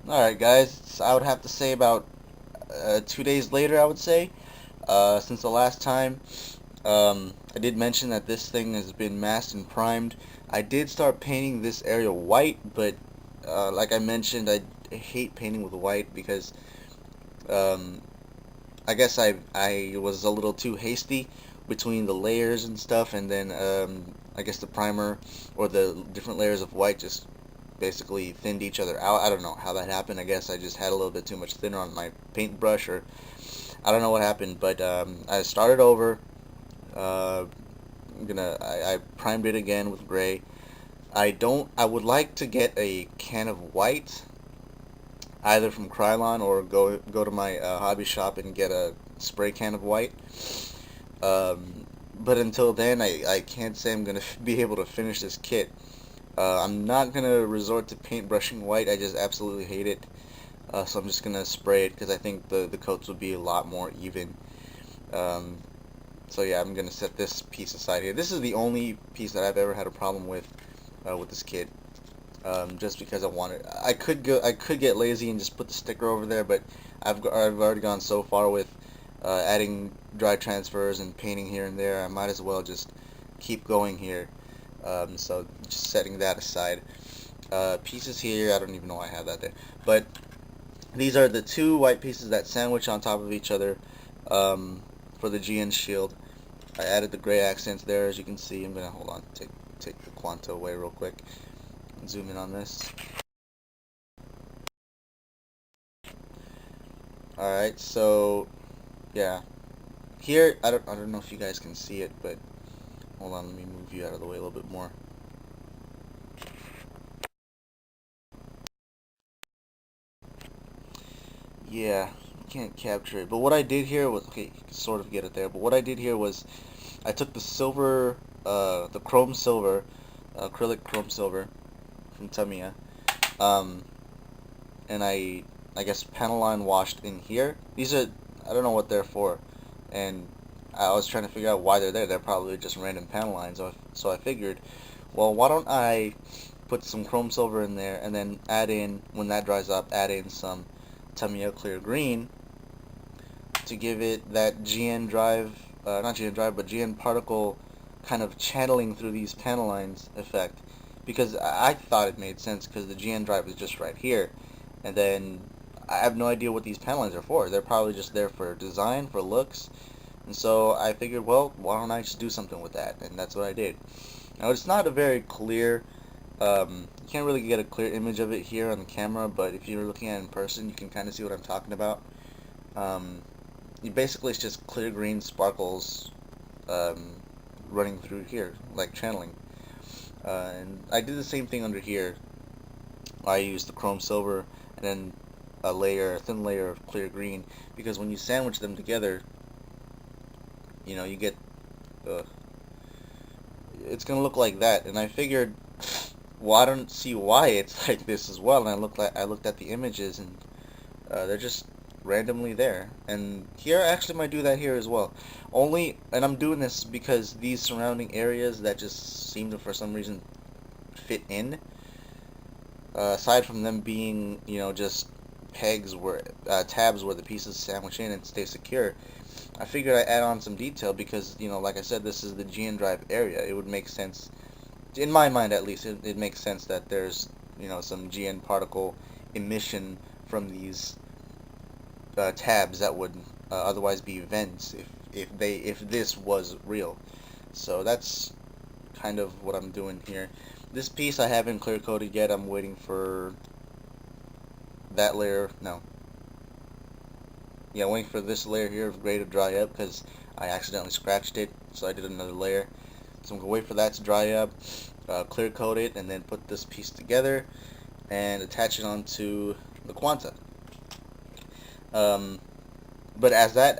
Alright guys, I would have to say about 2 days later, I would say, since the last time. I did mention that this thing has been masked and primed. I did start painting this area white, but like I mentioned, I hate painting with white because um, I guess I was a little too hasty between the layers and stuff, and then I guess the primer or the different layers of white just basically thinned each other out. I don't know how that happened. I guess I just had a little bit too much thinner on my paintbrush, or I don't know what happened, but I started over. Uh, I primed it again with gray. I would like to get a can of white, either from Krylon or go to my hobby shop and get a spray can of white. But until then, I can't say I'm gonna be able to finish this kit. I'm not gonna resort to paintbrushing white. I just absolutely hate it. So I'm just gonna spray it because I think the coats will be a lot more even. Um, so yeah, I'm gonna set this piece aside here. This is the only piece that I've ever had a problem with this kit. Just because I could get lazy and just put the sticker over there, but I've already gone so far with adding dry transfers and painting here and there. I might as well just keep going here. So just setting that aside. Pieces here, I don't even know why I have that there, but these are the two white pieces that sandwich on top of each other for the GN shield. I added the gray accents there, as you can see. I'm gonna hold on, take the Quanta away real quick. Zoom in on this. Alright, so yeah. Here I don't know if you guys can see it, but hold on, let me move you out of the way a little bit more. Yeah, you can't capture it. But what I did here was, okay, you can sort of get it there, but what I did here was I took the silver, the chrome silver, acrylic chrome silver from Tamiya, um, and I guess panel line washed in here. These are, I don't know what they're for, and I was trying to figure out why they're there. They're probably just random panel lines, so I figured, well, why don't I put some chrome silver in there and then add in, when that dries up, add in some Tamiya clear green to give it that GN drive, not GN drive, but GN particle kind of channeling through these panel lines effect. Because I thought it made sense because the GN drive is just right here. And then I have no idea what these panel lines are for. They're probably just there for design, for looks. And so I figured, well, why don't I just do something with that? And that's what I did. Now, it's not a very clear, you can't really get a clear image of it here on the camera, but if you're looking at it in person, you can kind of see what I'm talking about. Um, Basically, it's just clear green sparkles um, running through here, like channeling. And I did the same thing under here. I used the chrome silver and then a thin layer of clear green, because when you sandwich them together, you get, uh, it's gonna look like that. And I figured, well, I don't see why it's like this as well. And I looked at the images, and they're just randomly there. And here, I actually might do that here as well. And I'm doing this because these surrounding areas that just seem to, for some reason, fit in, aside from them being, just pegs where, tabs where the pieces sandwich in and stay secure, I figured I'd add on some detail because, like I said, this is the GN drive area. It would make sense, in my mind at least, it makes sense that there's, some GN particle emission from these tabs that would otherwise be vents if this was real. So that's kind of what I'm doing here. This piece I haven't clear coated yet. I'm waiting for that layer. No. Yeah, waiting for this layer here of gray to dry up because I accidentally scratched it, so I did another layer. So I'm gonna wait for that to dry up, clear coat it, and then put this piece together and attach it onto the Quanta. Um, but as that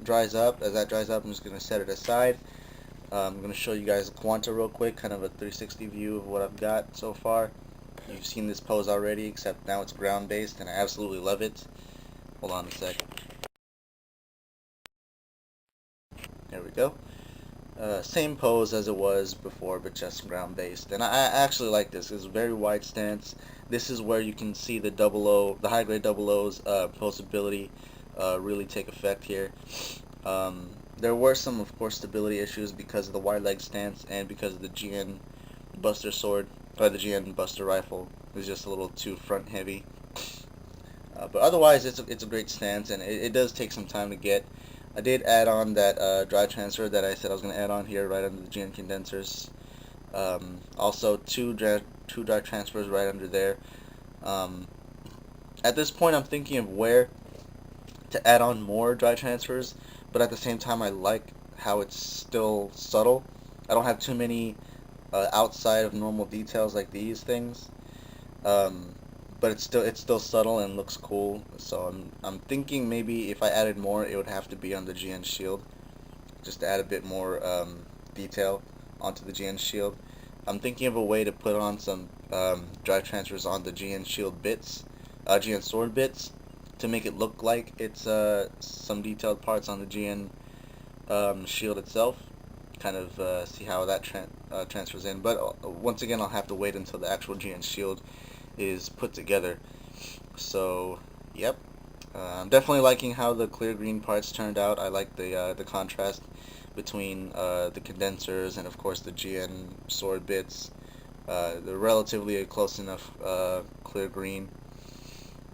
dries up, I'm just gonna set it aside. I'm gonna show you guys the Quanta real quick, kind of a 360 view of what I've got so far. You've seen this pose already, except now it's ground based, and I absolutely love it. Hold on a sec. There we go. Same pose as it was before, but just ground based. And I actually like this. It's a very wide stance. This is where you can see the double O, the high grade double O's posability really take effect here. There were some, of course, stability issues because of the wide leg stance and because of the GN Buster sword, or the GN Buster rifle. It's just a little too front heavy. But otherwise, it's a great stance, and it does take some time to get. I did add on that dry transfer that I said I was going to add on here right under the GN condensers. Also, two dry transfers right under there. Um, at this point, I'm thinking of where to add on more dry transfers, but at the same time, I like how it's still subtle. I don't have too many outside of normal details like these things. Um, but it's still subtle and looks cool. So I'm thinking maybe if I added more, it would have to be on the GN shield, just to add a bit more detail onto the GN shield. I'm thinking of a way to put on some drive transfers on the GN shield bits, GN sword bits, to make it look like it's some detailed parts on the GN shield itself. Kind of see how that transfers in. But once again, I'll have to wait until the actual GN shield is put together. So, yep. I'm definitely liking how the clear green parts turned out. I like the contrast between the condensers and of course the GN sword bits. They're relatively a close enough clear green.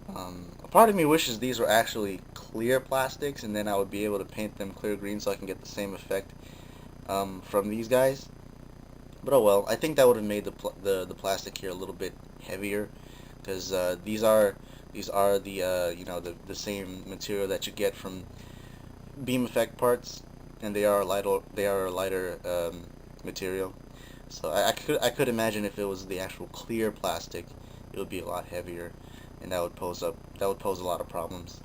A part of me wishes these were actually clear plastics, and then I would be able to paint them clear green so I can get the same effect from these guys. But oh well. I think that would have made the plastic here a little bit heavier, because these are the the same material that you get from beam effect parts, and they are a lighter material. So I could imagine if it was the actual clear plastic, it would be a lot heavier, and that would pose a lot of problems.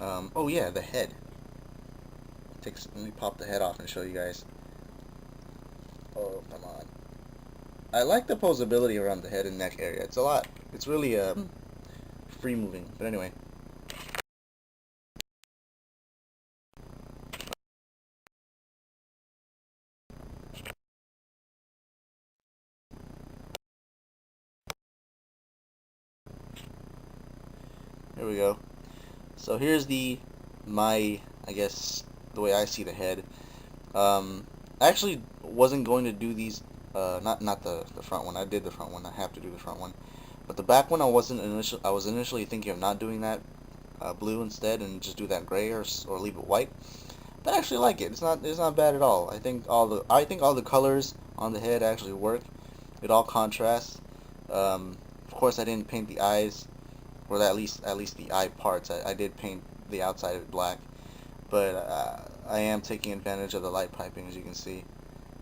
Oh yeah, the head. Let me pop the head off and show you guys. Oh, come on. I like the posability around the head and neck area. It's really free moving. But anyway. Here we go. So here's I guess, the way I see the head. I actually wasn't going to do these, not the front one. I did the front one. I have to do the front one. But the back one, I was initially thinking of not doing that blue instead, and just do that gray or leave it white. But I actually like it. It's not bad at all. I think all the colors on the head actually work. It all contrasts. Of course, I didn't paint the eyes, or at least the eye parts. I did paint the outside of it black, but I am taking advantage of the light piping, as you can see.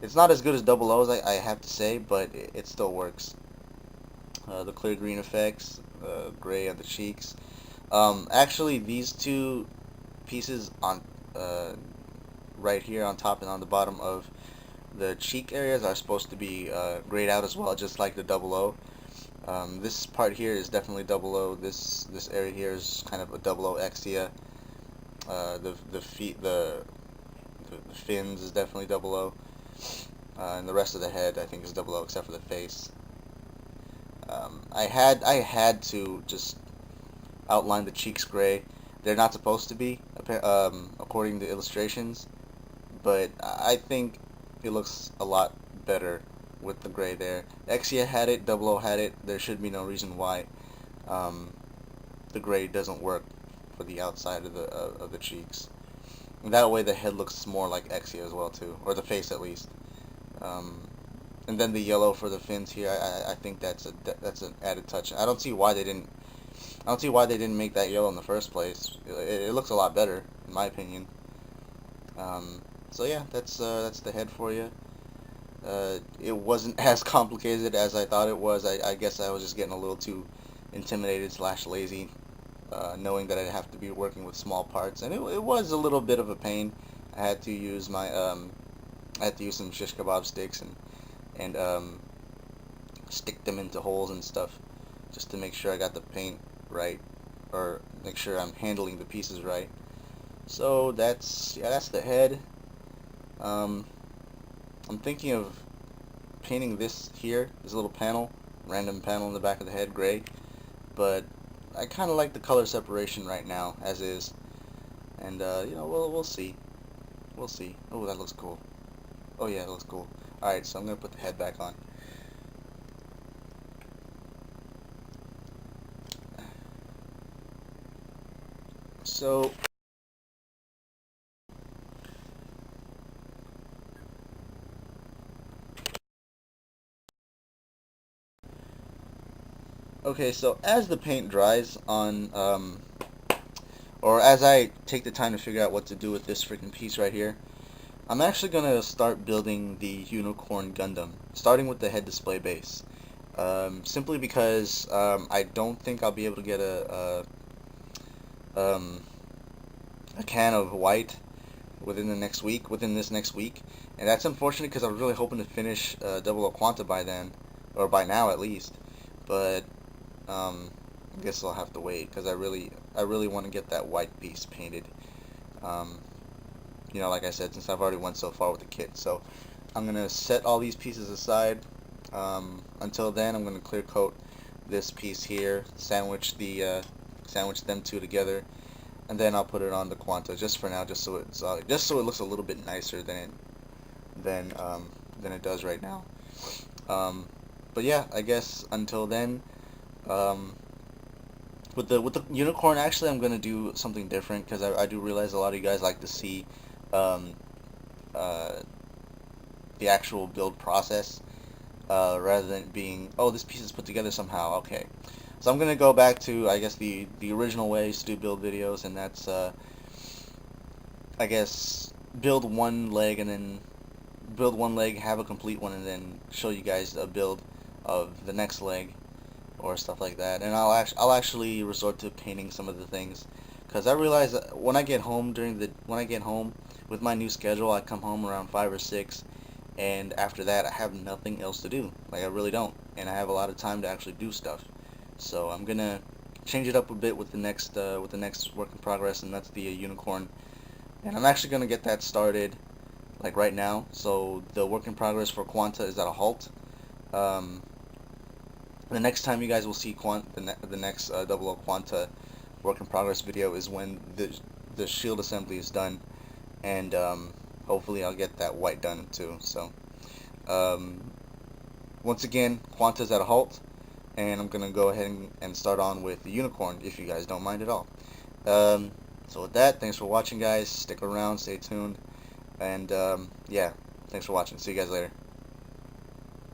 It's not as good as double O's, I have to say, but it still works. The clear green effects, gray on the cheeks. Actually, these two pieces on right here on top and on the bottom of the cheek areas are supposed to be grayed out as well, just like the double O. This part here is definitely double O. This area here is kind of a double O Exia. The feet, the fins is definitely double O, and the rest of the head I think is double O except for the face. I had to just outline the cheeks gray. They're not supposed to be, according to illustrations, but I think it looks a lot better with the gray there. Exia had it, double O had it. There should be no reason why the gray doesn't work for the outside of the cheeks. And that way the head looks more like Exia as well too, or the face at least. And then the yellow for the fins here, I think that's an added touch. I don't see why they didn't make that yellow in the first place. It looks a lot better in my opinion. So yeah, that's the head for you. It wasn't as complicated as I thought it was. I guess I was just getting a little too intimidated / lazy, knowing that I'd have to be working with small parts, and it was a little bit of a pain. I had to use some shish kebab sticks and stick them into holes and stuff, just to make sure I got the paint right, or make sure I'm handling the pieces right. So that's the head. I'm thinking of painting this here, this little panel, random panel in the back of the head, gray. But I kind of like the color separation right now, as is. And you know, we'll see. We'll see. Oh, that looks cool. Oh yeah, it looks cool. All right, so I'm gonna put the head back on. So okay, so as the paint dries on, or as I take the time to figure out what to do with this freaking piece right here, I'm actually gonna start building the Unicorn Gundam, starting with the head display base. Simply because I don't think I'll be able to get a can of white within this next week, and that's unfortunate because I was really hoping to finish Double O Quanta by then, or by now at least. But I guess I'll have to wait because I really want to get that white piece painted. Um, you know, like I said, since I've already went so far with the kit, so I'm gonna set all these pieces aside. Until then, I'm gonna clear coat this piece here, sandwich them two together, and then I'll put it on the Quanta just for now, just so it looks a little bit nicer than it does right now. Um, but yeah, I guess until then, um, with the unicorn, actually, I'm gonna do something different because I do realize a lot of you guys like to see um, uh, the actual build process rather than being, oh, this piece is put together somehow. Okay, so I'm gonna go back to, I guess, the original ways to do build videos, and that's I guess build one leg and then build one leg, have a complete one, and then show you guys a build of the next leg or stuff like that. And I'll actually resort to painting some of the things because I realize that when I get home with my new schedule, I come home around 5 or 6, and after that I have nothing else to do. Like, I really don't, and I have a lot of time to actually do stuff. So I'm gonna change it up a bit with the next work in progress, and that's the unicorn. And I'm actually gonna get that started like right now. So the work in progress for Quanta is at a halt. Um, the next time you guys will see the next Double O Quanta work in progress video is when the shield assembly is done, and hopefully I'll get that white done too. So um, once again, Quanta's at a halt, and I'm gonna go ahead and start on with the unicorn if you guys don't mind at all. Um, so with that, thanks for watching, guys. Stick around, stay tuned, and yeah, thanks for watching. See you guys later.